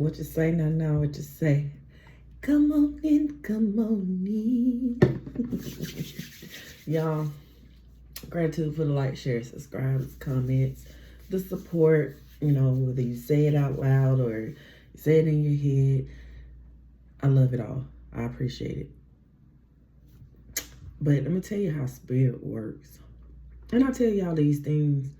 What you say now, what you say? Come on in, come on in. Y'all, gratitude for the like, share, subscribe, comments, the support, whether you say it out loud or you say it in your head. I love it all. I appreciate it. But let me tell you how spirit works. And I tell y'all these things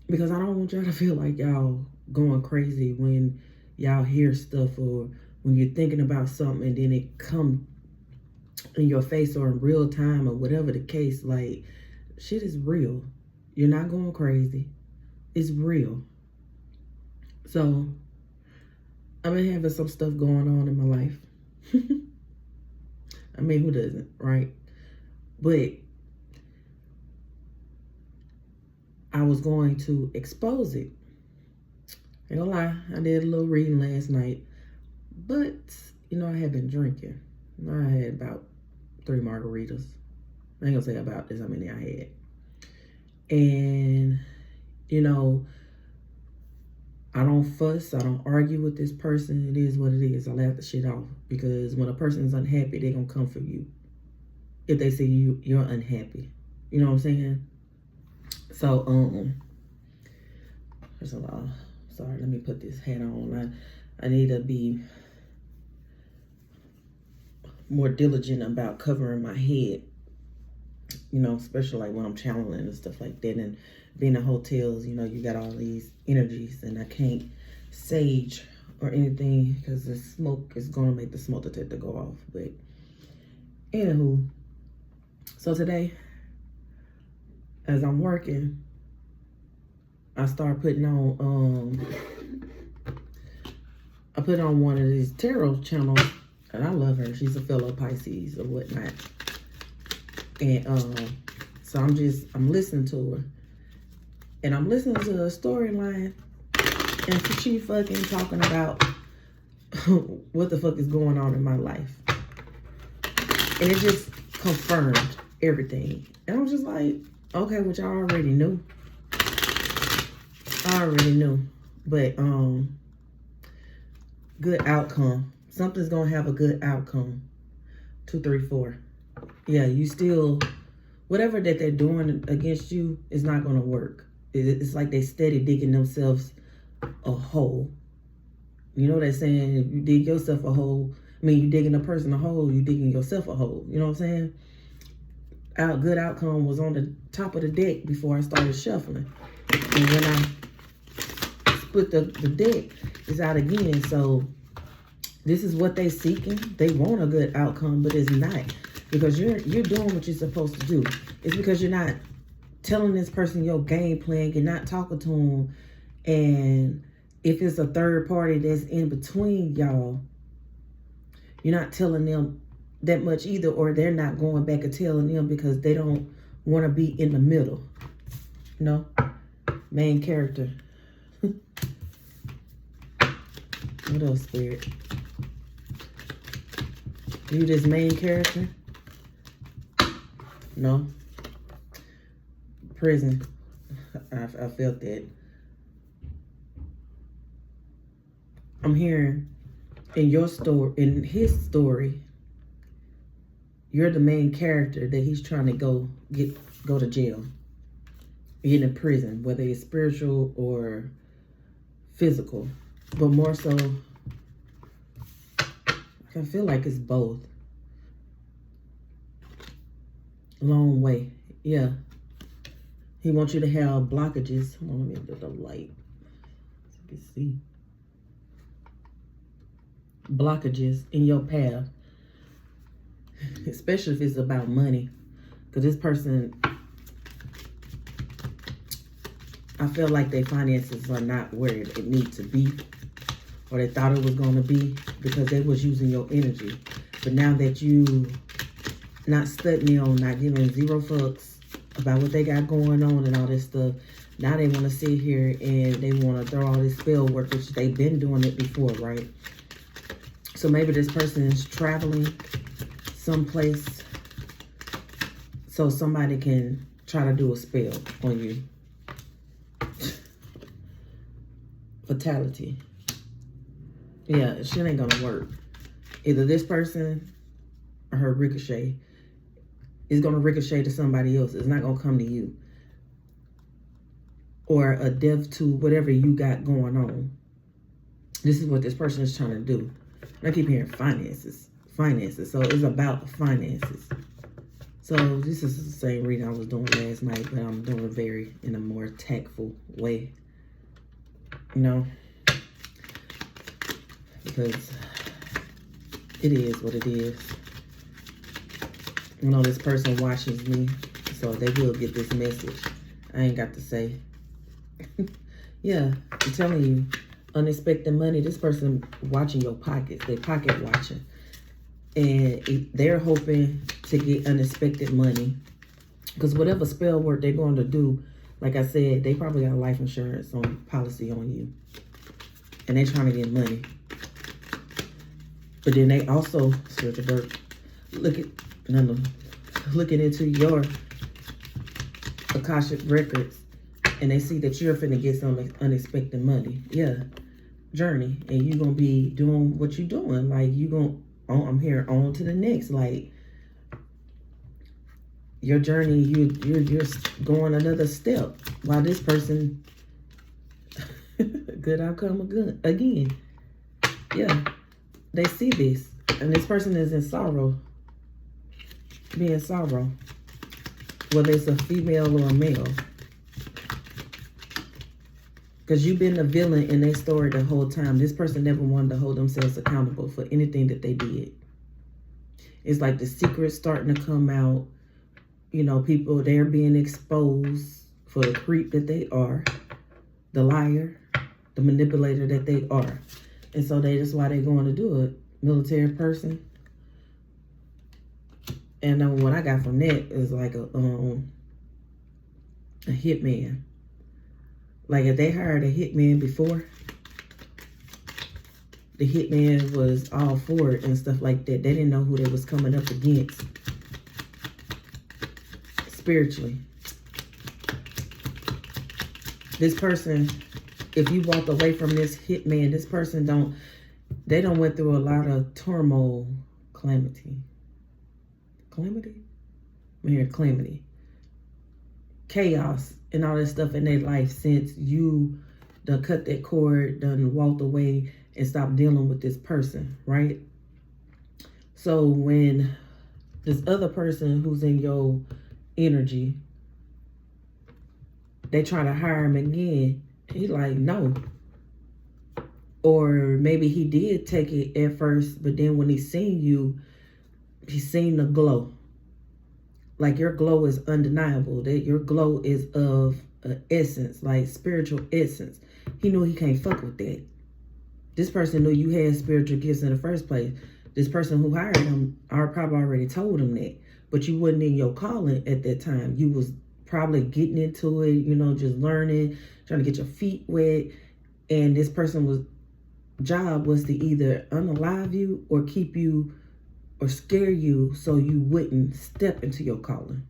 because I don't want y'all to feel like y'all going crazy when y'all hear stuff or when you're thinking about something and then it come in your face or in real time or whatever the case. Like, shit is real. You're not going crazy. It's real. So, I've been having some stuff going on in my life. I mean, who doesn't, right? But I was going to expose it. Ain't gonna lie, I did a little reading last night. But, I had been drinking. I had about 3 margaritas. I ain't gonna say about this how many I had. And, I don't fuss. I don't argue with this person. It is what it is. I laugh the shit off. Because when a person is unhappy, they're gonna come for you. If they see you're unhappy. You know what I'm saying? So, there's a lot. Sorry, let me put this hat on. I need to be more diligent about covering my head. Especially like when I'm channeling and stuff like that. And being in hotels, you got all these energies and I can't sage or anything because the smoke is going to make the smoke detector go off. But anywho, so today, as I'm working, I start putting on, I put on one of these tarot channels, and I love her. She's a fellow Pisces or whatnot. And so I'm listening to her. And I'm listening to her storyline. And she fucking talking about what the fuck is going on in my life. And it just confirmed everything. And I was just like, okay, which I already knew. But good outcome. Something's gonna have a good outcome. 2, 3, 4. Yeah, you still, whatever that they're doing against you is not gonna work. It's like they steady digging themselves a hole. You know what they're saying? If you dig yourself a hole, you digging a person a hole, you digging yourself a hole. You know what I'm saying? Good outcome was on the top of the deck before I started shuffling. And when I split the deck, it's out again. So this is what they seeking. They want a good outcome, but it's not. Because you're doing what you're supposed to do. It's because you're not telling this person your game plan. You're not talking to them. And if it's a third party that's in between y'all, you're not telling them that much either, or they're not going back and telling them because they don't want to be in the middle. Main character. What else, Spirit? You this main character? No. Prison. I felt that. I'm hearing in your story, in his story, you're the main character that he's trying to go to jail. Get in prison, whether it's spiritual or physical. But more so, I feel like it's both. Long way. Yeah. He wants you to have blockages. Hold on, let me get the light so you can see. Blockages in your path. Especially if it's about money. Because this person, I feel like their finances are not where it needs to be. Or they thought it was going to be. Because they was using your energy. But now that you not studying on, not giving 0 fucks about what they got going on and all this stuff. Now they want to sit here and they want to throw all this spell work, which they've been doing it before, right? So maybe this person is traveling someplace so somebody can try to do a spell on you. Fatality. Yeah, shit ain't gonna work. Either this person or her ricochet is gonna ricochet to somebody else. It's not gonna come to you. Or a death to whatever you got going on. This is what this person is trying to do. I keep hearing finances. Finances. So it's about finances. So this is the same reading I was doing last night, but I'm doing it in a more tactful way. You know? Because it is what it is. You know, this person watches me, so they will get this message. I ain't got to say. Yeah, I'm telling you, unexpected money. This person watching your pockets. They pocket watching. And they're hoping to get unexpected money. Because whatever spell work they're going to do, like I said, they probably got a life insurance policy on you. And they're trying to get money. But then they also, looking into your Cashapp records. And they see that you're finna get some unexpected money. Yeah. Journey. And you're going to be doing what you're doing. Like, you going to, I'm here on to the next. Like, your journey, you're going another step. While this person, good outcome again. Yeah. They see this. And this person is in sorrow. Being sorrow. Whether it's a female or a male. Because you've been the villain in their story the whole time. This person never wanted to hold themselves accountable for anything that they did. It's like the secrets starting to come out. You know, people, they're being exposed for the creep that they are. The liar. The manipulator that they are. And so that's why they're going to do it. Military person. And what I got from that is like a hitman. Like if they hired a hitman before, the hitman was all for it and stuff like that. They didn't know who they was coming up against spiritually. This person, if you walk away from this hitman, this person don't went through a lot of turmoil, calamity. Chaos and all that stuff in their life since you done cut that cord, done walked away and stopped dealing with this person, right? So when this other person who's in your energy, they try to hire him again, he like, no. Or maybe he did take it at first, but then when he seen you, he seen the glow. Like your glow is undeniable. That your glow is of essence, like spiritual essence. He knew he can't fuck with that. This person knew you had spiritual gifts in the first place. This person who hired him probably already told him that. But you wasn't in your calling at that time. You was probably getting into it, you know, just learning, trying to get your feet wet. And this person's job was to either unalive you or keep you or scare you so you wouldn't step into your calling.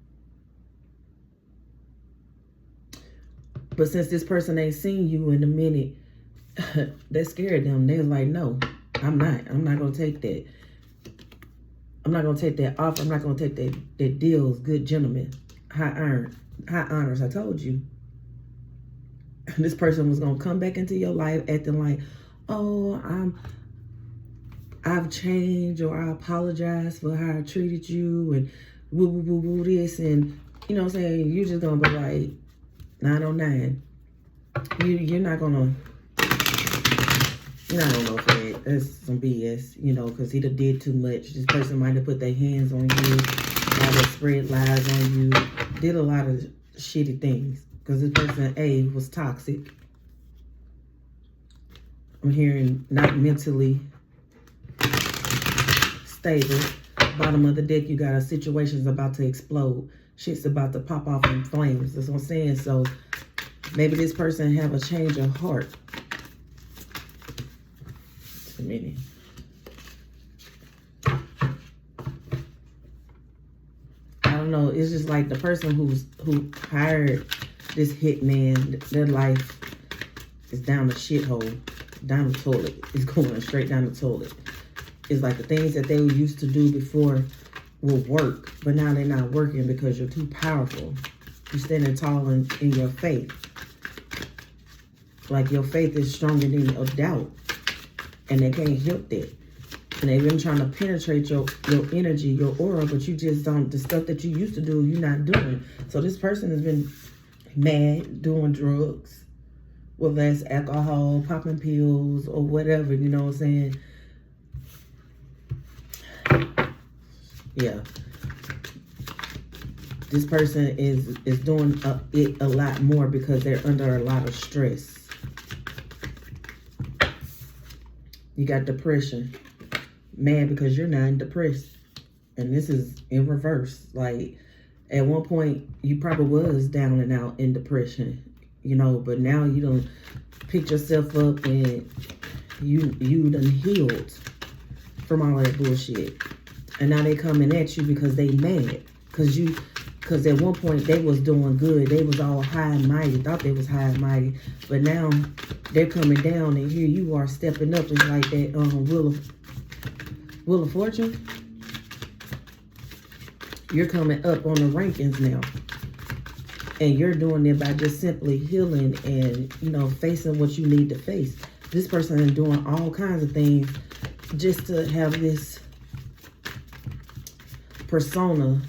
But since this person ain't seen you in a minute, that scared them. They was like, no, I'm not going to take that. I'm not going to take that offer. I'm not going to take that deals, good gentlemen, high honors. I told you. This person was going to come back into your life acting like, oh, I've changed, or I apologize for how I treated you, and woo this, and you know what I'm saying, you just gonna be like 909. You're not gonna for that. That's some BS, you know, because he did too much. This person might have put their hands on you, might have spread lies on you, did a lot of shitty things. Because this person, A, was toxic. I'm hearing not mentally stable. Bottom of the deck, you got a situation's about to explode. Shit's about to pop off in flames. That's what I'm saying. So maybe this person have a change of heart. Just a minute. I don't know. It's just like the person who hired this hitman, their life is down the shithole. down the toilet. It's going straight down the toilet. It's like the things that they used to do before will work, but now they're not working because you're too powerful. You're standing tall in your faith. Like your faith is stronger than your doubt. And they can't help that. And they've been trying to penetrate your energy, your aura, but you just don't, the stuff that you used to do, you're not doing. So this person has been mad, doing drugs, whether that's alcohol, popping pills, or whatever, you know what I'm saying? Yeah. This person is doing it a lot more because they're under a lot of stress. You got depression. Mad because you're not depressed. And this is in reverse. Like, at one point, you probably was down and out in depression, you know, but now you done picked yourself up and you done healed from all that bullshit. And now they coming at you because they mad. Because at one point they was doing good. They was all high and mighty. Thought they was high and mighty. But now they're coming down and here you are stepping up. It's like that Wheel of Fortune. You're coming up on the rankings now. And you're doing it by just simply healing and, you know, facing what you need to face. This person is doing all kinds of things just to have this persona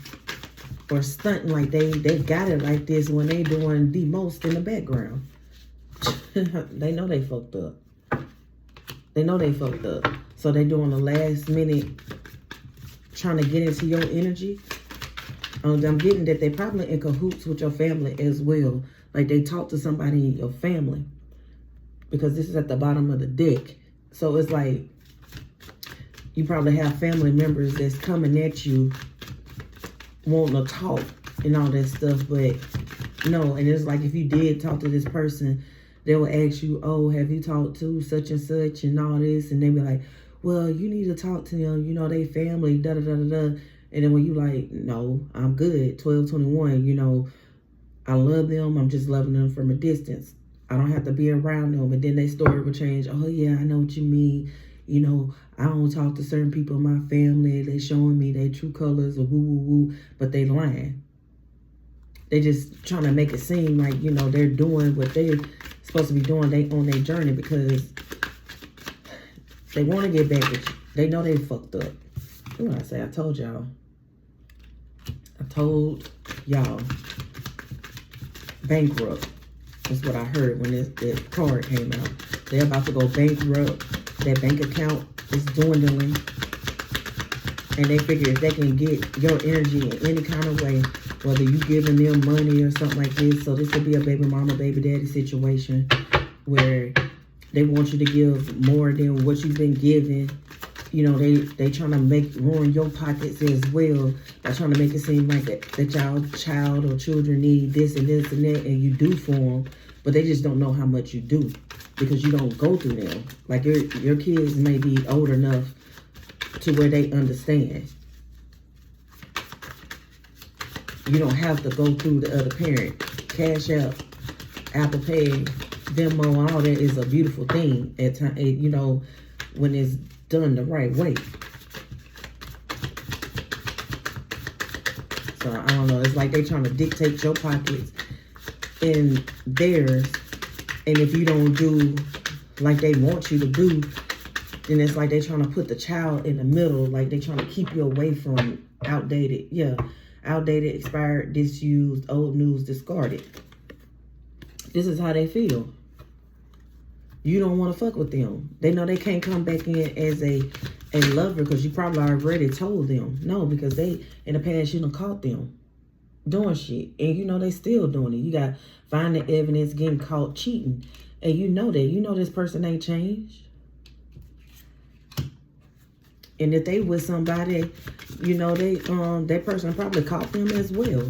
or stunting like they got it like this when they doing the most in the background. They know they fucked up. They know they fucked up. So they doing the last minute trying to get into your energy. I'm getting that they probably in cahoots with your family as well. Like they talk to somebody in your family. Because this is at the bottom of the deck. So it's like you probably have family members that's coming at you wanting to talk and all that stuff. But no, and it's like if you did talk to this person, they will ask you, oh, have you talked to such and such and all this? And they be like, well, you need to talk to them. You know, they family, da-da-da-da-da. And then when you like, no, I'm good, 12/21, you know, I love them. I'm just loving them from a distance. I don't have to be around them. And then their story will change. Oh, yeah, I know what you mean. You know, I don't talk to certain people in my family. They showing me their true colors or woo-woo-woo, but they lying. They just trying to make it seem like, you know, they're doing what they're supposed to be doing on their journey because they want to get back at you. They know they fucked up. What did I say? I told y'all. Bankrupt. That's what I heard when this card came out. They're about to go bankrupt. Their bank account is dwindling. And they figure if they can get your energy in any kind of way, whether you giving them money or something like this. So this could be a baby mama, baby daddy situation where they want you to give more than what you've been giving. You know, they trying to ruin your pockets as well by trying to make it seem like that y'all child or children need this and this and that, and you do for them, but they just don't know how much you do because you don't go through them. Like your kids may be old enough to where they understand. You don't have to go through the other parent. Cashapp, Apple Pay, Venmo, all that is a beautiful thing at time. You know, when it's done the right way. So I don't know. It's like they trying to dictate your pockets and theirs. And if you don't do like they want you to do, then it's like they trying to put the child in the middle. Like they trying to keep you away from outdated, expired, disused, old news, discarded. This is how they feel. You don't want to fuck with them. They know they can't come back in as a lover because you probably already told them. No, because they, in the past, you done caught them doing shit. And you know they still doing it. You got finding evidence, getting caught cheating. And you know that. You know this person ain't changed. And if they with somebody, you know, that person probably caught them as well.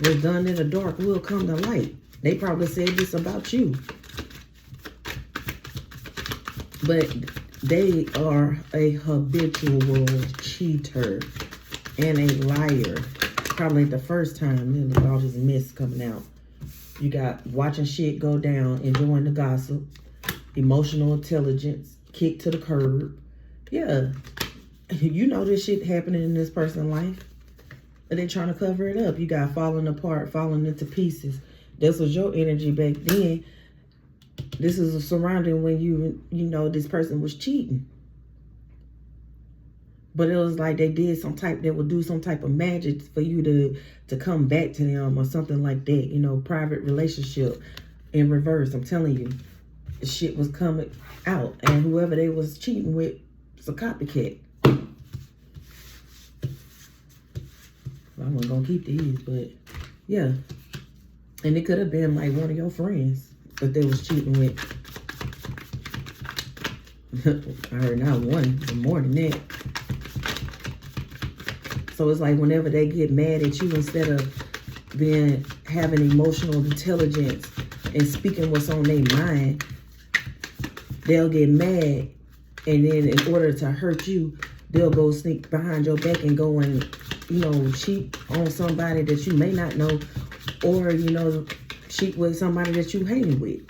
What's done in the dark will come to light. They probably said this about you. But they are a habitual cheater and a liar. Probably the first time, then all this mess coming out. You got watching shit go down, enjoying the gossip, emotional intelligence, kicked to the curb. Yeah. You know this shit happening in this person's life. And they're trying to cover it up. You got falling apart, falling into pieces. This was your energy back then. This is a surrounding when you know this person was cheating. But it was like they would do some type of magic for you to come back to them or something like that. You know, private relationship in reverse. I'm telling you, shit was coming out. And whoever they was cheating with was a copycat. I wasn't going to keep these, but yeah. And it could have been like one of your friends that they was cheating with. I heard not one, but more than that. So it's like whenever they get mad at you, instead of having emotional intelligence and speaking what's on their mind, they'll get mad, and then in order to hurt you, they'll go sneak behind your back and go and, cheat on somebody that you may not know, or, cheat with somebody that you hang with.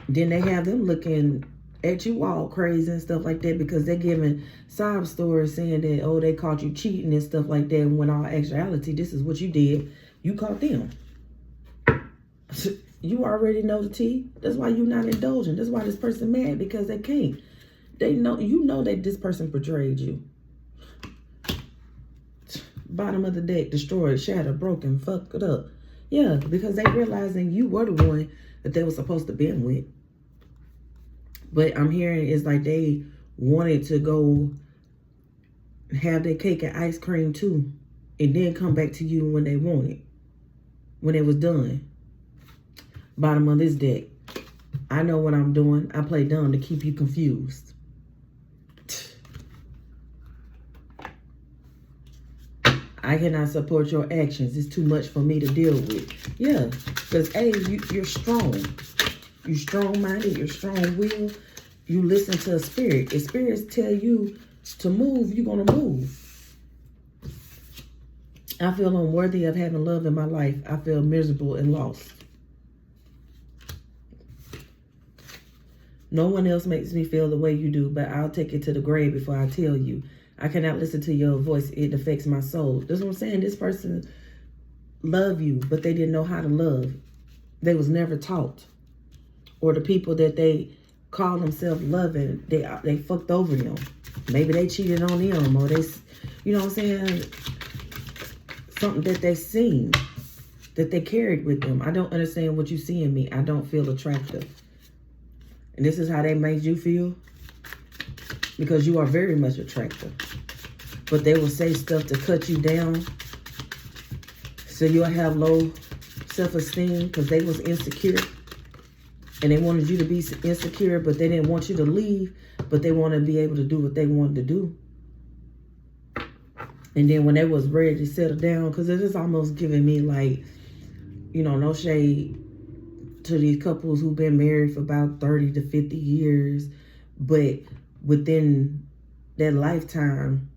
Then they have them looking at you all crazy and stuff like that because they're giving sob stories saying that, oh, they caught you cheating and stuff like that, when all actuality, this is what you did. You caught them. You already know the tea. That's why you're not indulging. That's why this person mad, because they can't. They know, that this person betrayed you. Bottom of the deck, destroyed, shattered, broken, fucked it up. Yeah, because they realizing you were the one that they were supposed to be with. But I'm hearing it's like they wanted to go have their cake and ice cream too, and then come back to you when they want it, when it was done. Bottom of this deck, I know what I'm doing. I play dumb to keep you confused. I cannot support your actions. It's too much for me to deal with. Yeah, because you're strong. You're strong-minded. You're strong-willed. You listen to a spirit. If spirits tell you to move, you're going to move. I feel unworthy of having love in my life. I feel miserable and lost. No one else makes me feel the way you do, but I'll take it to the grave before I tell you. I cannot listen to your voice. It affects my soul. That's what I'm saying. This person love you, but they didn't know how to love. They was never taught. Or the people that they call themselves loving, they fucked over them. Maybe they cheated on them, or they, you know what I'm saying? Something that they seen, that they carried with them. I don't understand what you see in me. I don't feel attractive. And this is how they made you feel? Because you are very much attractive. But they will say stuff to cut you down. So you'll have low self-esteem because they was insecure. And they wanted you to be insecure, but they didn't want you to leave. But they want to be able to do what they wanted to do. And then when they was ready to settle down, because it is almost giving me like, no shade to these couples who've been married for about 30 to 50 years. But within that lifetime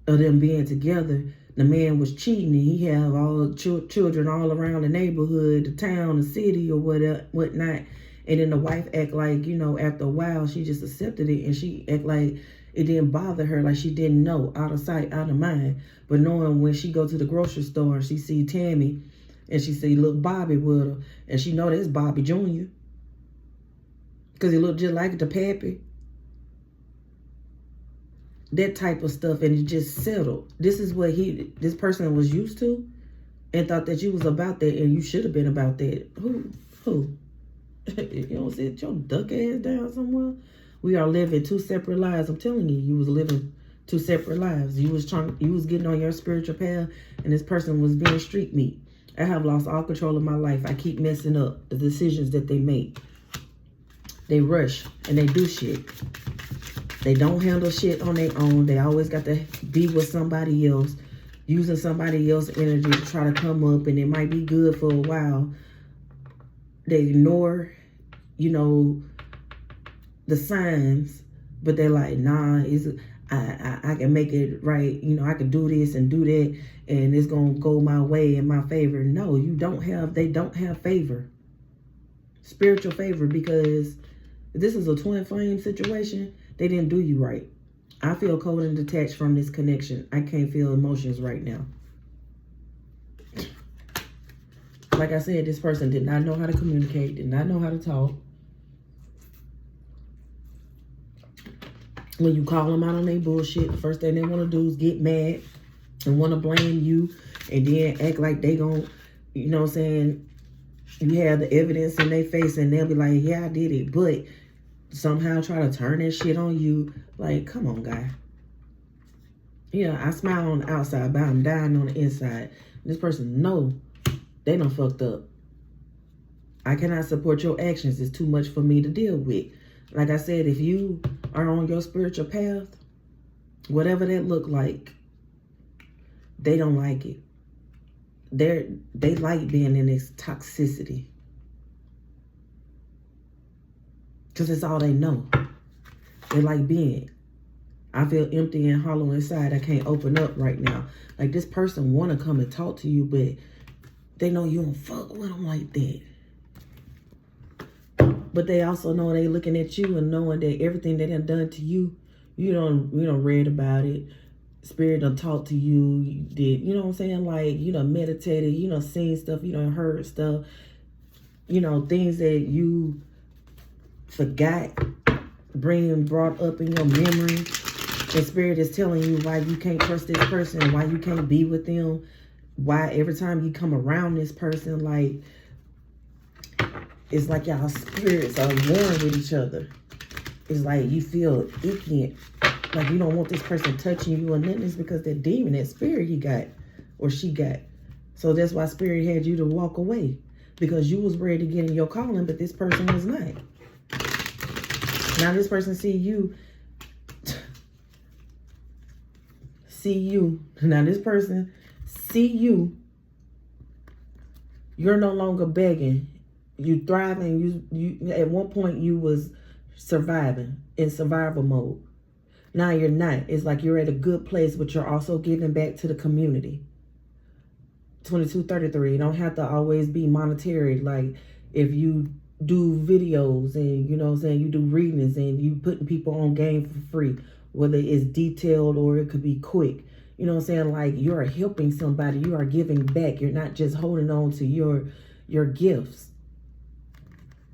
of them being together, the man was cheating, and he had all children all around the neighborhood, the town, the city, or whatnot. And then the wife act like, after a while, she just accepted it, and she act like it didn't bother her, like she didn't know, out of sight, out of mind. But knowing when she go to the grocery store and she see Tammy, and she see little Bobby with her, and she know that's Bobby Jr. because he look just like the pappy. That type of stuff, and it just settled. This is what this person was used to, and thought that you was about that, and you should have been about that. Who? You don't sit your duck ass down somewhere. We are living two separate lives. I'm telling you, you was living two separate lives. You was getting on your spiritual path, and this person was being street meat. I have lost all control of my life. I keep messing up the decisions that they make. They rush and they do shit. They don't handle shit on their own. They always got to be with somebody else, using somebody else's energy to try to come up, and it might be good for a while. They ignore, the signs, but they're like, nah, I can make it right. You know, I can do this and do that, and it's gonna go my way in my favor. No, they don't have favor, spiritual favor, because this is a twin flame situation. They didn't do you right. I feel cold and detached from this connection. I can't feel emotions right now. Like I said, this person did not know how to communicate, did not know how to talk. When you call them out on their bullshit, the first thing they want to do is get mad and want to blame you, and then act like they gon', you know what I'm saying, you have the evidence in their face, and they'll be like, yeah, I did it, but somehow try to turn that shit on you. Like, come on, guy. Yeah, I smile on the outside, but I'm dying on the inside. This person know they done fucked up. I cannot support your actions. It's too much for me to deal with. Like I said, if you are on your spiritual path, whatever that look like, they don't like it. They like being in this toxicity. Because it's all they know. They like being. I feel empty and hollow inside. I can't open up right now. Like, this person want to come and talk to you, but they know you don't fuck with them like that. But they also know they looking at you and knowing that everything they done to you, you don't read about it. Spirit done talk to you. You did, you know what I'm saying? Like, you done meditated, you done seen stuff, you done heard stuff. You know, things that you forgot, brought up in your memory. And Spirit is telling you why you can't trust this person, why you can't be with them, why every time you come around this person, like, it's like y'all spirits are warring with each other. It's like you feel icky, like you don't want this person touching you, and then it's because that demon, that spirit he got or she got. So that's why Spirit had you to walk away, because you was ready to get in your calling, but this person was not. Now this person see you. Now this person see you. You're no longer begging. You thriving. You at one point you was surviving in survival mode. Now you're not. It's like you're at a good place, but you're also giving back to the community. 2233. You don't have to always be monetary. Like, if you do videos and, you know what I'm saying, you do readings and you putting people on game for free, whether it's detailed or it could be quick. You know what I'm saying? Like, you are helping somebody. You are giving back. You're not just holding on to your gifts.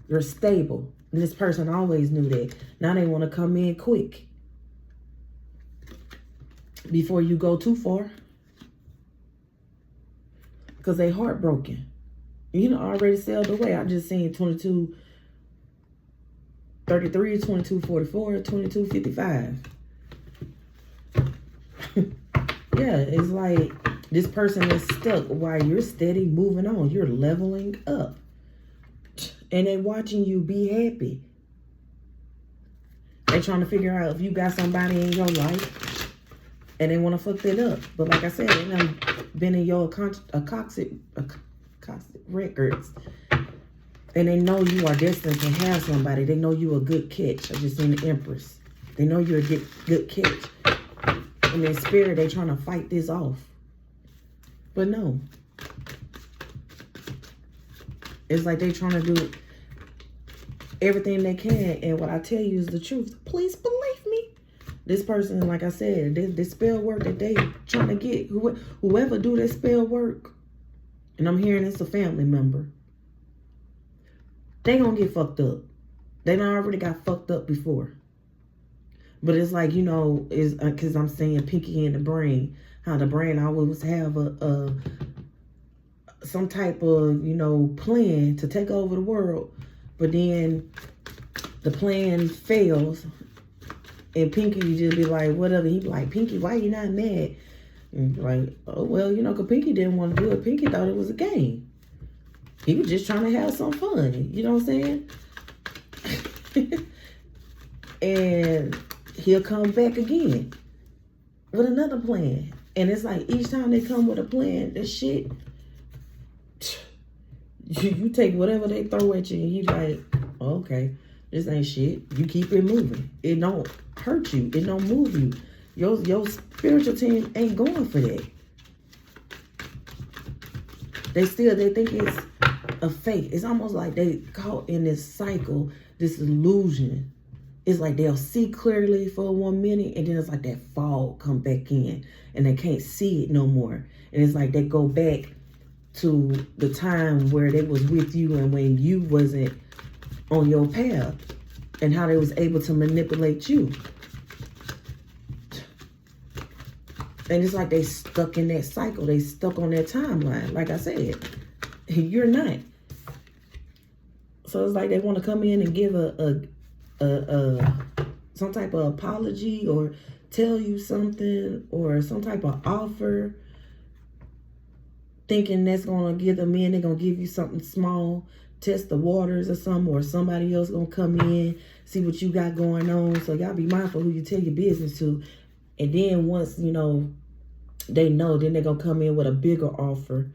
You're stable. And this person always knew that. Now they want to come in quick before you go too far, because they heartbroken. You know, already sailed away. I just seen 2233, 2244, 2255. Yeah, it's like this person is stuck while you're steady moving on. You're leveling up. And they watching you be happy. They trying to figure out if you got somebody in your life and they want to fuck that up. But like I said, they done been in your Cashapp records. And they know you are destined to have somebody. They know you a good catch. I just seen the Empress. They know you're a good catch. In their spirit, they trying to fight this off. But no. It's like they trying to do everything they can. And what I tell you is the truth. Please believe me. This person, like I said, this spell work that they trying to get, whoever do this spell work, and I'm hearing it's a family member, they gonna get fucked up. They done already got fucked up before. But it's like, you know, is because I'm saying pinky in the brain. How the brain always have some type of, you know, plan to take over the world. But then the plan fails. And Pinky just be like, whatever. He be like, Pinky, why you not mad? And like, oh, well, you know, because Pinky didn't want to do it. Pinky thought it was a game. He was just trying to have some fun. You know what I'm saying? And he'll come back again with another plan. And it's like each time they come with a plan, that shit, you take whatever they throw at you and you like, okay, this ain't shit. You keep it moving. It don't hurt you. It don't move you. Your spiritual team ain't going for that. They think it's a fake. It's almost like they caught in this cycle, this illusion. It's like they'll see clearly for 1 minute, and then it's like that fog come back in, and they can't see it no more. And it's like they go back to the time where they was with you and when you wasn't on your path, and how they was able to manipulate you. And it's like they stuck in that cycle. They stuck on that timeline. Like I said, you're not. So it's like they want to come in and give some type of apology, or tell you something, or some type of offer, thinking that's going to give them in. They're going to give you something small, test the waters or something, or somebody else going to come in, see what you got going on. So y'all be mindful who you tell your business to. And then once, they know, then they're going to come in with a bigger offer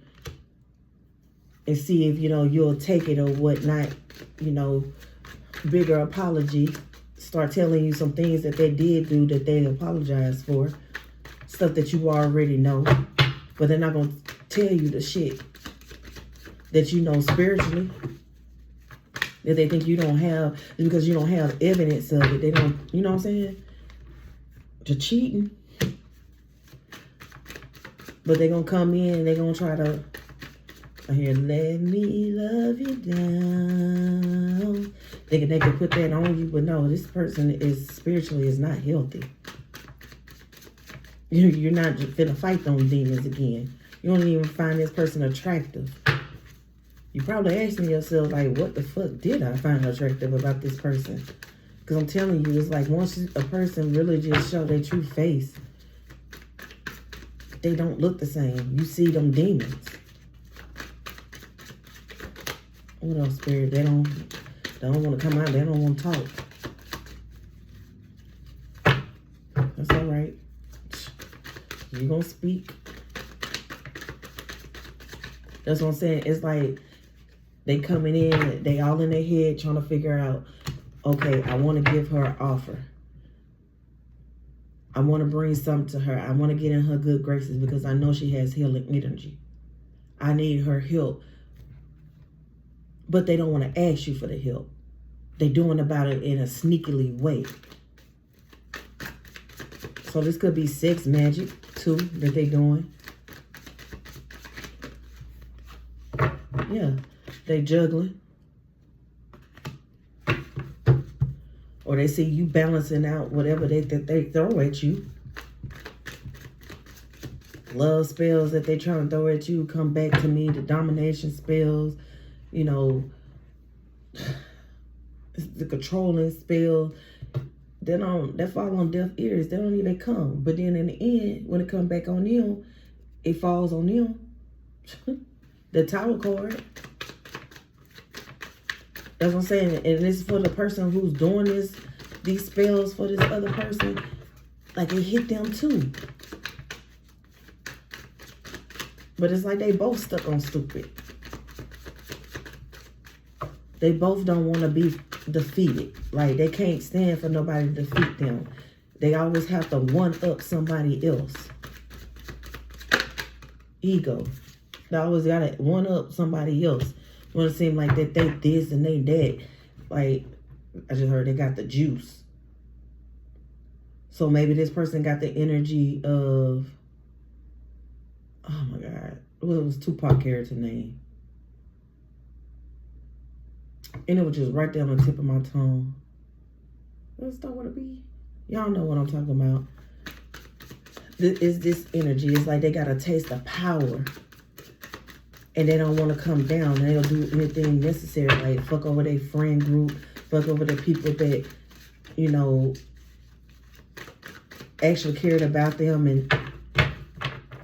and see if, you'll take it or whatnot, bigger apology. Start telling you some things that they did do that they apologized for. Stuff that you already know. But they're not going to tell you the shit that you know spiritually. That they think you don't have, because you don't have evidence of it. They don't, you know what I'm saying? To cheating. But they're going to come in and they're going to try to, let me love you down. Thinking they can put that on you, but no, this person is spiritually is not healthy. You're not finna fight those demons again. You don't even find this person attractive. You're probably asking yourself, like, what the fuck did I find attractive about this person? Because I'm telling you, it's like once a person really just show their true face, they don't look the same. You see them demons. What else, Spirit? They don't want to come out. They don't want to talk. That's all right. You're going to speak. That's what I'm saying. It's like they coming in, they all in their head trying to figure out, okay, I want to give her an offer. I want to bring something to her. I want to get in her good graces because I know she has healing energy. I need her help. But they don't want to ask you for the help. They're doing about it in a sneakily way. So this could be sex magic too that they're doing. Yeah, they juggling. Or they see you balancing out whatever they throw at you. Love spells that they trying to throw at you come back to me. The domination spells, the controlling spell. They fall on deaf ears. They don't even come. But then in the end, when it comes back on them, it falls on them. The Tower card. That's what I'm saying. And this is for the person who's doing these spells for this other person. Like it hit them too. But it's like they both stuck on stupid. They both don't want to be defeated. Like they can't stand for nobody to defeat them. They always have to one-up somebody else. Ego. They always got to one-up somebody else. When it seems like that they this and they that. Like, I just heard they got the juice. So maybe this person got the energy of, oh my God. Well, it was Tupac character name. And it was just right there on the tip of my tongue. That's not what it be. Y'all know what I'm talking about. This energy. It's like they got a taste of power. And they don't want to come down. They'll do anything necessary. Like fuck over their friend group. Fuck over the people that, actually cared about them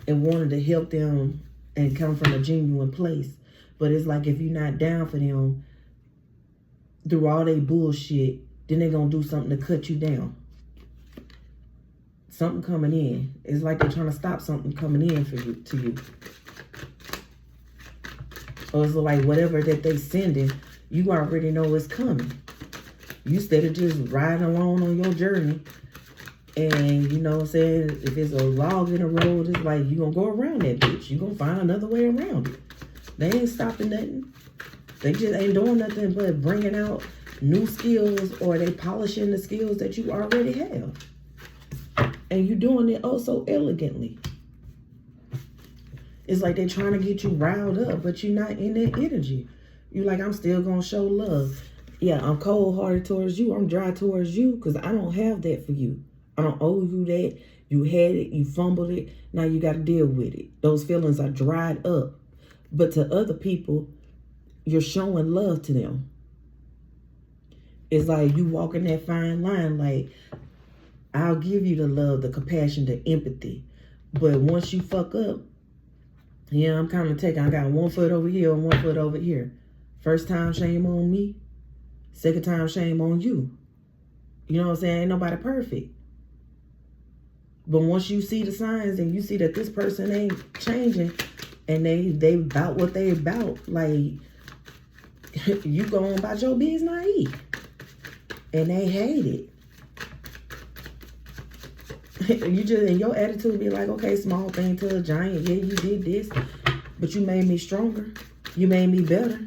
and wanted to help them and come from a genuine place. But it's like if you're not down for them, through all they bullshit, then they're going to do something to cut you down. Something coming in. It's like they're trying to stop something coming in to you. Or it's like whatever that they sending, you already know it's coming. You instead of just riding along on your journey, And you know what I'm saying? If it's a log in the road, it's like you gonna go around that bitch. You gonna find another way around it. They ain't stopping nothing. They just ain't doing nothing but bringing out new skills, or they polishing the skills that you already have. And you doing it oh so elegantly. It's like they're trying to get you riled up, but you're not in that energy. You're like, I'm still gonna show love. Yeah, I'm cold-hearted towards you. I'm dry towards you because I don't have that for you. I don't owe you that. You had it. You fumbled it. Now you got to deal with it. Those feelings are dried up. But to other people, you're showing love to them. It's like you walking that fine line. Like, I'll give you the love, the compassion, the empathy. But once you fuck up, yeah, I'm kind of taking, I got one foot over here and one foot over here. First time, shame on me. Second time, shame on you. You know what I'm saying? Ain't nobody perfect. But once you see the signs and you see that this person ain't changing and they about what they about, like, you go on about your business naive. And they hate it. You just, and your attitude be like, okay, small thing to a giant. Yeah, you did this, but you made me stronger. You made me better.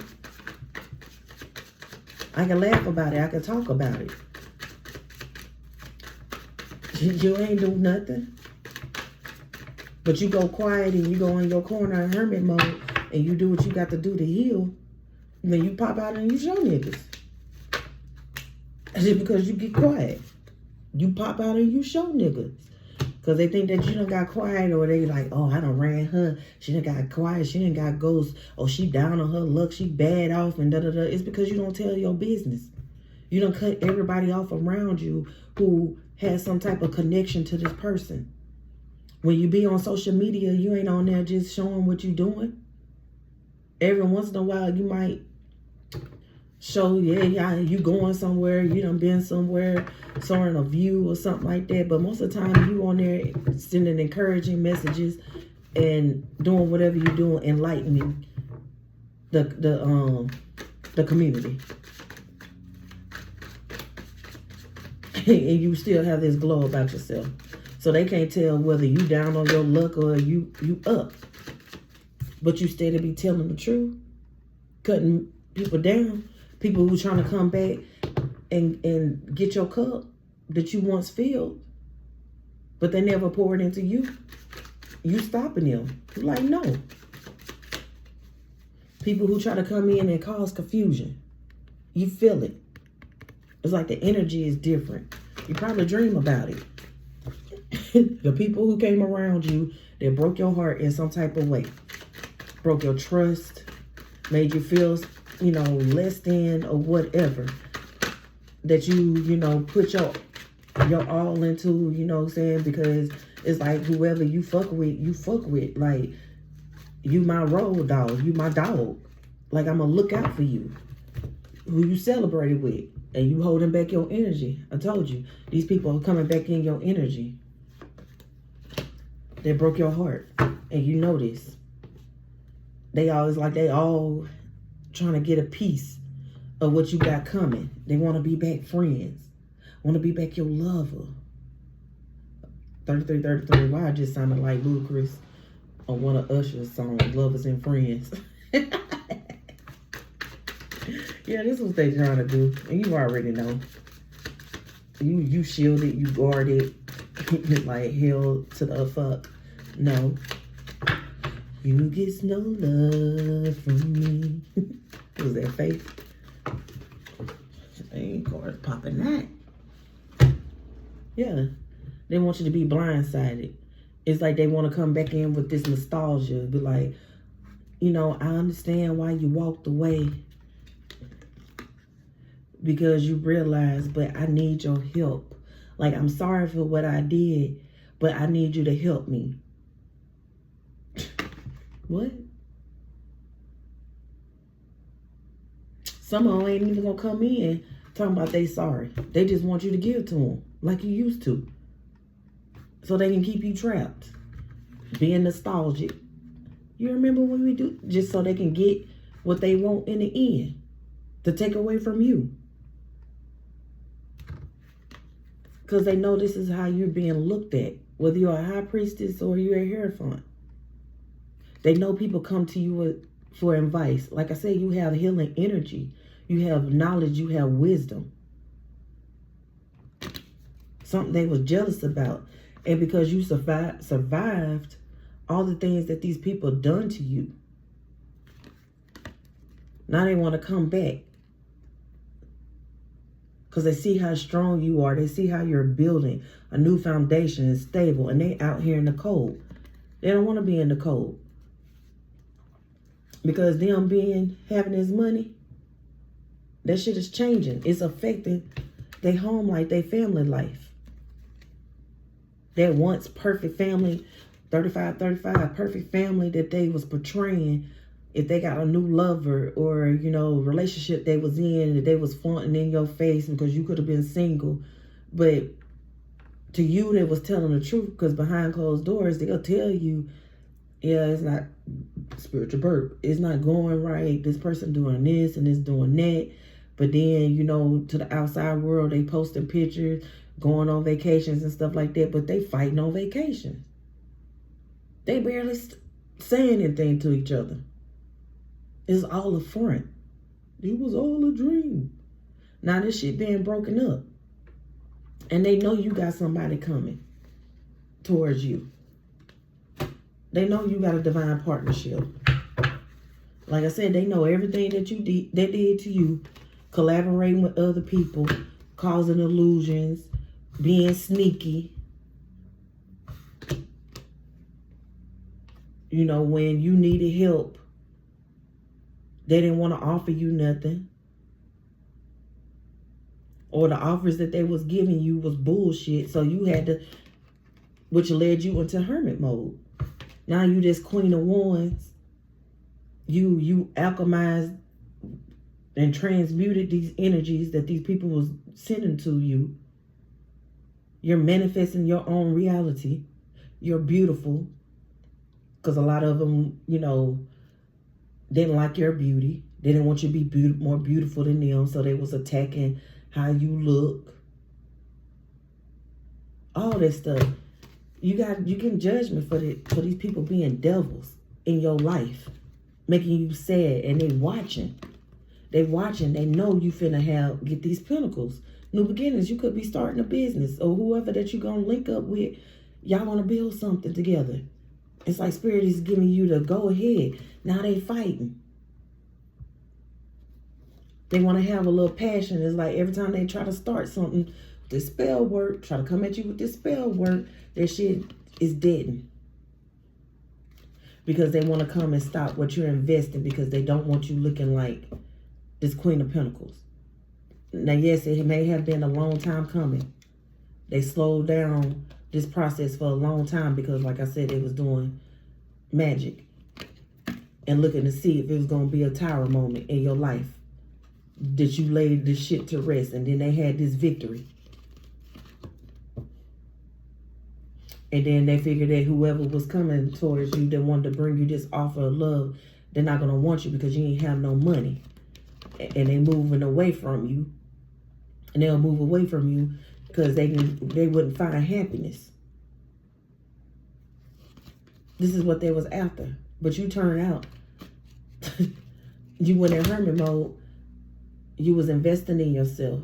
I can laugh about it. I can talk about it. You ain't do nothing. But you go quiet and you go in your corner in hermit mode and you do what you got to do to heal. And then you pop out and you show niggas. Just because you get quiet. You pop out and you show niggas. Because they think that you done got quiet, or they like, oh, I done ran her. She done got quiet. She done got ghost. Oh, she down on her luck. She bad off and da-da-da. It's because you don't tell your business. You done cut everybody off around you who has some type of connection to this person. When you be on social media, you ain't on there just showing what you doing. Every once in a while, you might show, yeah, you going somewhere, you done been somewhere, showing a view or something like that. But most of the time, you on there sending encouraging messages and doing whatever you doing, enlightening the community. And you still have this glow about yourself. So they can't tell whether you down on your luck or you up. But you steady be telling the truth, cutting people down, people who trying to come back and get your cup that you once filled, but they never poured into you. You stopping them. You're like, no. People who try to come in and cause confusion, you feel it. It's like the energy is different. You probably dream about it. The people who came around you, they broke your heart in some type of way. Broke your trust, made you feel, less than or whatever. That you put your all into, you know what I'm saying? Because it's like whoever you fuck with, you fuck with. Like, you my road dog, you my dog. Like, I'm gonna look out for you. Who you celebrated with. And you holding back your energy. I told you, these people are coming back in your energy. They broke your heart. And you know this. They all trying to get a piece of what you got coming. They want to be back friends. Want to be back your lover. 33. Why I just sounded like Ludacris on one of Usher's songs, Lovers and Friends. Yeah, this is what they trying to do. And you already know. You shielded, you guarded, like held to the fuck. No. You get no love from me. Was that fake? Ain't cards popping that. Yeah. They want you to be blindsided. It's like they want to come back in with this nostalgia. Be like, I understand why you walked away. Because you realize, but I need your help. Like, I'm sorry for what I did, but I need you to help me. What? Some of them ain't even gonna come in talking about they sorry. They just want you to give to them like you used to. So they can keep you trapped. Being nostalgic. You remember when we do? Just so they can get what they want in the end. To take away from you. Because they know this is how you're being looked at. Whether you're a high priestess or you're a hierophant. They know people come to you for advice. Like I said, you have healing energy. You have knowledge. You have wisdom. Something they was jealous about. And because you survived all the things that these people done to you. Now they want to come back. Because they see how strong you are. They see how you're building a new foundation and stable. And they out here in the cold. They don't want to be in the cold. Because them having this money, that shit is changing. It's affecting their home life, their family life. That once perfect family, 35, perfect family that they was portraying, if they got a new lover or, you know, relationship they was in, that they was flaunting in your face because you could have been single. But to you, they was telling the truth, because behind closed doors, they'll tell you, yeah, it's not spiritual burp. It's not going right. This person doing this and this doing that. But then, you know, to the outside world, they posting pictures, going on vacations and stuff like that. But they fighting on vacations. They barely saying anything to each other. It's all a front. It was all a dream. Now this shit being broken up. And they know you got somebody coming towards you. They know you got a divine partnership. Like I said, they know everything that they did to you. Collaborating with other people. Causing illusions. Being sneaky. You know, when you needed help, they didn't want to offer you nothing. Or the offers that they was giving you was bullshit. So you had to, which led you into hermit mode. Now you this Queen of Wands. You alchemized and transmuted these energies that these people was sending to you. You're manifesting your own reality. You're beautiful. Because a lot of them, you know, didn't like your beauty. They didn't want you to be more beautiful than them. So they was attacking how you look. All this stuff. You get judgment for these people being devils in your life, making you sad, and they watching. They watching. They know you finna get these pinnacles, new beginnings. You could be starting a business, or whoever that you gonna link up with. Y'all wanna build something together. It's like Spirit is giving you the go ahead. Now they fighting. They want to have a little passion. It's like every time they try to start something, this spell work, try to come at you with this spell work, their shit is dead. Because they want to come and stop what you're investing, because they don't want you looking like this Queen of Pentacles. Now, yes, it may have been a long time coming. They slowed down this process for a long time because, like I said, they was doing magic and looking to see if it was going to be a tower moment in your life that you laid this shit to rest, and then they had this victory. And then they figured that whoever was coming towards you that wanted to bring you this offer of love, they're not going to want you because you ain't have no money. And they moving away from you. And they'll move away from you because they wouldn't find happiness. This is what they was after. But you turned out. You went in hermit mode. You was investing in yourself.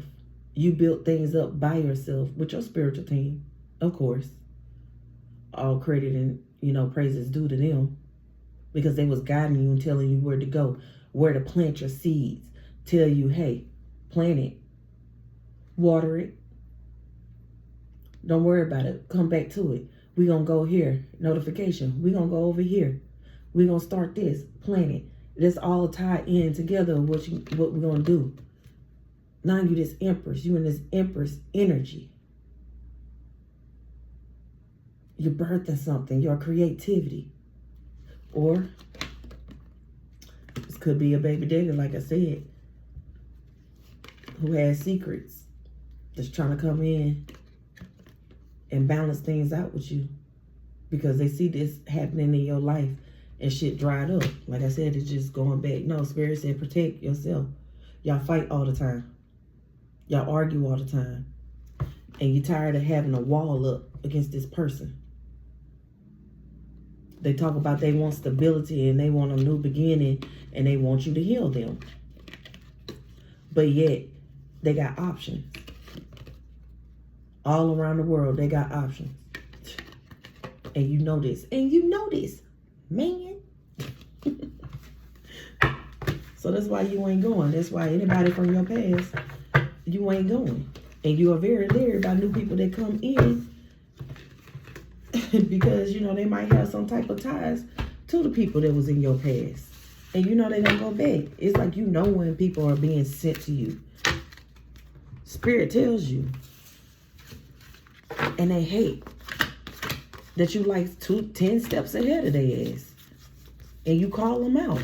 You built things up by yourself with your spiritual team, of course. All credit and, you know, praises due to them, because they was guiding you and telling you where to go, where to plant your seeds. Tell you, hey, plant it, water it. Don't worry about it. Come back to it. We're going to go here. Notification. We're going to go over here. We're going to start this. Plant it. This all tied in together what we're going to do. Now you this Empress. You in this Empress energy. You're birthing something. Your creativity. Or this could be a baby daddy, like I said, who has secrets. Just trying to come in and balance things out with you. Because they see this happening in your life. And shit dried up. Like I said, it's just going back. No, Spirit said protect yourself. Y'all fight all the time. Y'all argue all the time. And you're tired of having a wall up against this person. They talk about they want stability and they want a new beginning and they want you to heal them. But yet, they got options. All around the world, they got options. And you know this. And you know this, man. So that's why you ain't going. That's why anybody from your past, you ain't going. And you are very leery about new people that come in because, you know, they might have some type of ties to the people that was in your past. And you know they don't go back. It's like you know when people are being sent to you. Spirit tells you. And they hate that you like 10 steps ahead of their ass. And you call them out.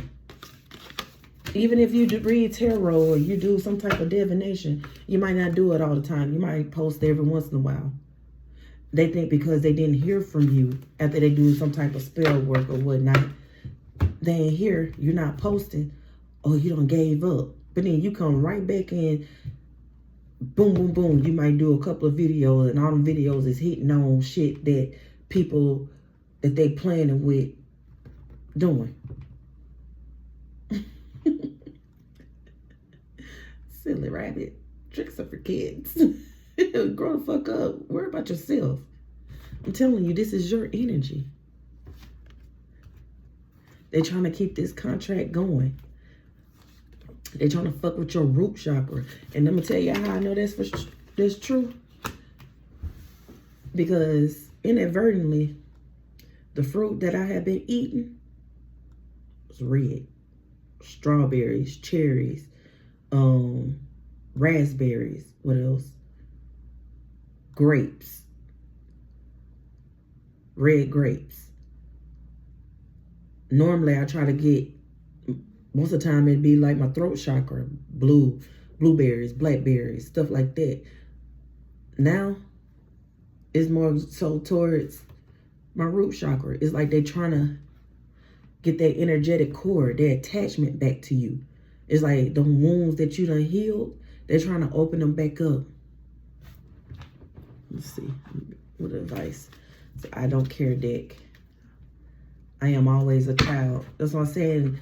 Even if you read tarot or you do some type of divination, you might not do it all the time. You might post every once in a while. They think because they didn't hear from you after they do some type of spell work or whatnot, they ain't here, you're not posting, oh, you done gave up. But then you come right back in, boom, boom, boom. You might do a couple of videos, and all them videos is hitting on shit that people that they planning with doing. Silly rabbit. Tricks are for kids. Grow the fuck up. Worry about yourself. I'm telling you, this is your energy. They're trying to keep this contract going. They're trying to fuck with your root chakra. And I'm going to tell you how I know that's true. Because inadvertently, the fruit that I have been eating was red. Strawberries, cherries, raspberries. What else? Grapes. Red grapes. Normally, I try to get, most of the time, it'd be like my throat chakra, blueberries, blackberries, stuff like that. Now, it's more so towards my root chakra. It's like they're trying to get that energetic core, their attachment back to you. It's like the wounds that you done healed, they're trying to open them back up. Let's see. What advice? So I don't care deck. I am always a child. That's what I'm saying.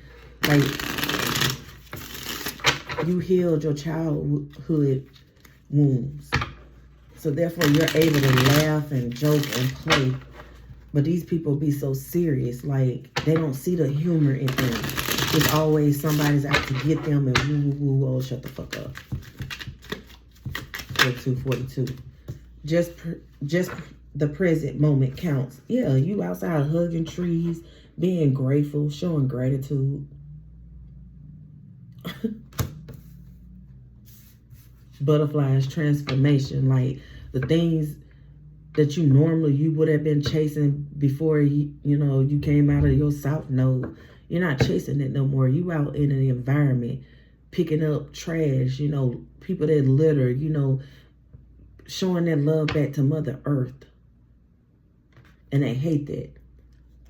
Like, you healed your childhood wounds. So therefore, you're able to laugh and joke and play. But these people be so serious. Like, they don't see the humor in things. It's always somebody's out to get them and woo, woo, woo. Oh, shut the fuck up. 42. Just the present moment counts. Yeah, you outside hugging trees, being grateful, showing gratitude. Butterflies, transformation, like the things that you would have been chasing before you came out of your south node. You're not chasing it no more. You out in an environment, picking up trash, people that litter, showing that love back to Mother Earth. And they hate that.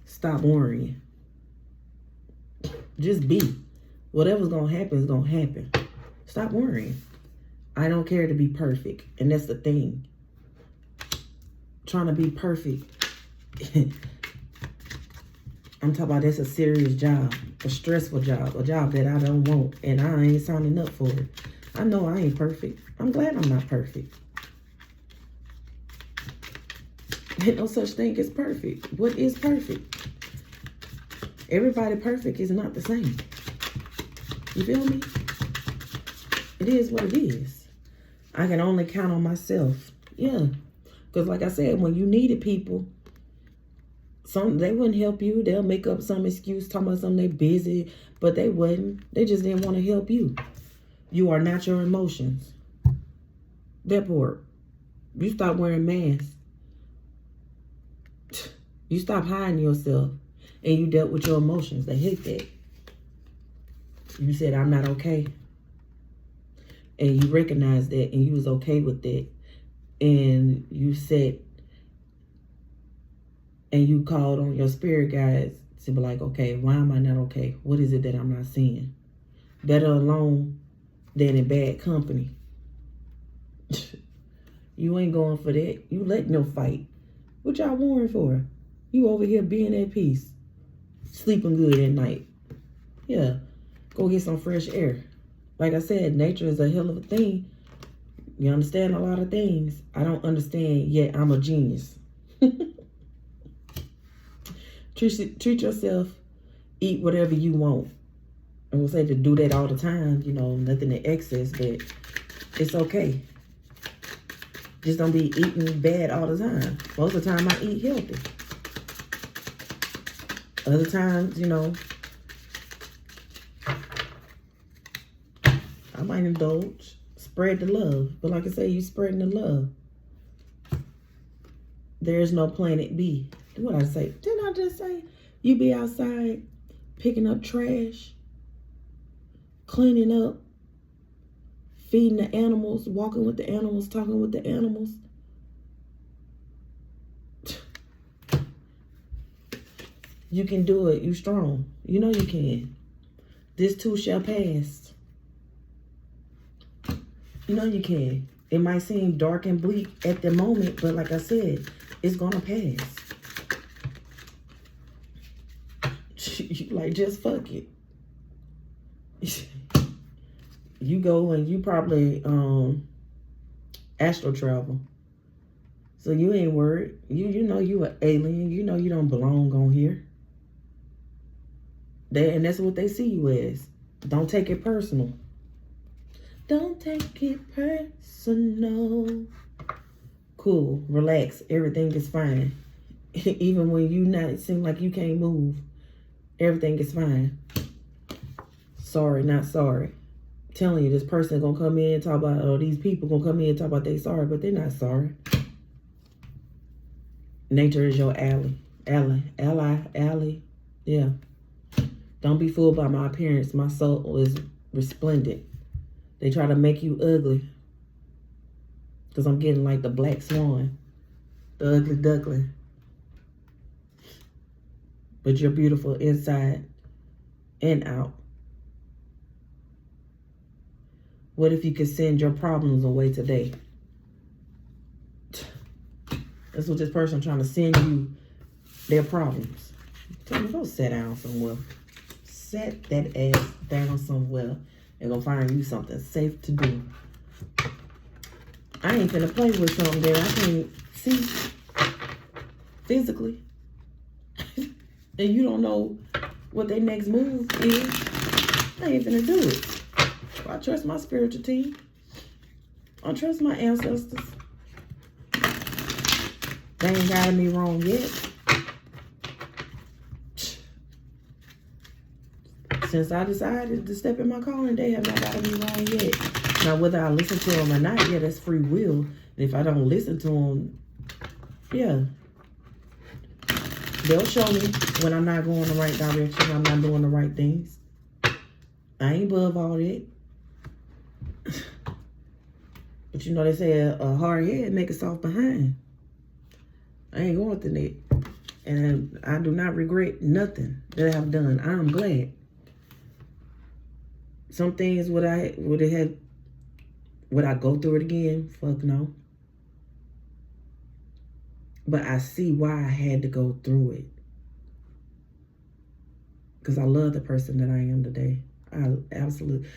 Stop worrying. Just be. Whatever's going to happen is going to happen. Stop worrying. I don't care to be perfect. And that's the thing. Trying to be perfect. I'm talking about that's a serious job. A stressful job. A job that I don't want. And I ain't signing up for it. I know I ain't perfect. I'm glad I'm not perfect. Ain't no such thing as perfect. What is perfect? Everybody perfect is not the same. You feel me? It is what it is. I can only count on myself. Yeah. Because like I said, when you needed people, they wouldn't help you. They'll make up some excuse, talking about something they busy, but they wouldn't. They just didn't want to help you. You are not your emotions. That part. You stop wearing masks. You stop hiding yourself and you dealt with your emotions. They hate that. You said, I'm not okay. And you recognized that and you was okay with that. And you said, and you called on your spirit guides to be like, okay, why am I not okay? What is it that I'm not seeing? Better alone than in bad company. You ain't going for that. You letting them fight. What y'all warring for? You over here being at peace. Sleeping good at night. Yeah. Go get some fresh air. Like I said, nature is a hell of a thing. You understand a lot of things. I don't understand, yet I'm a genius. Treat yourself. Eat whatever you want. I will say to do that all the time. You know, nothing in excess, but it's okay. Just don't be eating bad all the time. Most of the time I eat healthy. Other times, you know, I might indulge. Spread the love. But like I say, you spreading the love. There's no planet B. What I say? Didn't I just say you be outside picking up trash, cleaning up, feeding the animals, walking with the animals, talking with the animals? You can do it. You strong. You know you can. This too shall pass. You know you can. It might seem dark and bleak at the moment, but like I said, it's gonna pass. Like, just fuck it. You go and you probably astral travel. So you ain't worried. You know you an alien. You know you don't belong on here. And that's what they see you as. Don't take it personal. Don't take it personal. Cool. Relax. Everything is fine. Even when it seem like you can't move. Everything is fine. Sorry, not sorry. I'm telling you, this person gonna come in and talk about, or these people gonna come in and talk about they sorry, but they're not sorry. Nature is your ally. Ally. Yeah. Don't be fooled by my appearance. My soul is resplendent. They try to make you ugly. Because I'm getting like the black swan. The ugly duckling. But you're beautiful inside and out. What if you could send your problems away today? That's what this person trying to send you their problems. Tell me, go sit down somewhere. Set that ass down somewhere and go find you something safe to do. I ain't finna play with something that I can't see physically. And you don't know what their next move is. I ain't finna do it. I trust my spiritual team. I trust my ancestors. They ain't gotten me wrong yet. Since I decided to step in my calling, they have not gotten me wrong yet. Now, whether I listen to them or not, yeah, that's free will. And if I don't listen to them, yeah. They'll show me when I'm not going the right direction, I'm not doing the right things. I ain't above all that. But you know, they say a hard head make a soft behind. I ain't going through that. And I do not regret nothing that I've done. I'm glad. Some things would I go through it again? Fuck no. But I see why I had to go through it. Because I love the person that I am today. I absolutely.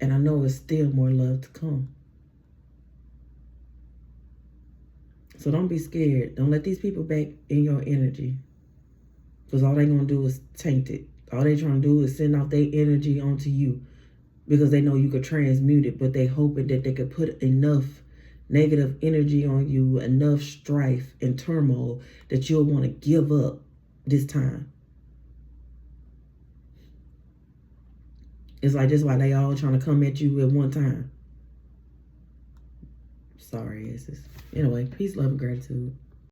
And I know there's still more love to come. So don't be scared. Don't let these people back in your energy. Because all they're going to do is taint it. All they're trying to do is send out their energy onto you. Because they know you could transmute it. But they hoping that they could put enough negative energy on you, enough strife and turmoil that you'll want to give up this time. It's like this why they all trying to come at you at one time. Sorry, it's just, anyway, peace, love, and gratitude.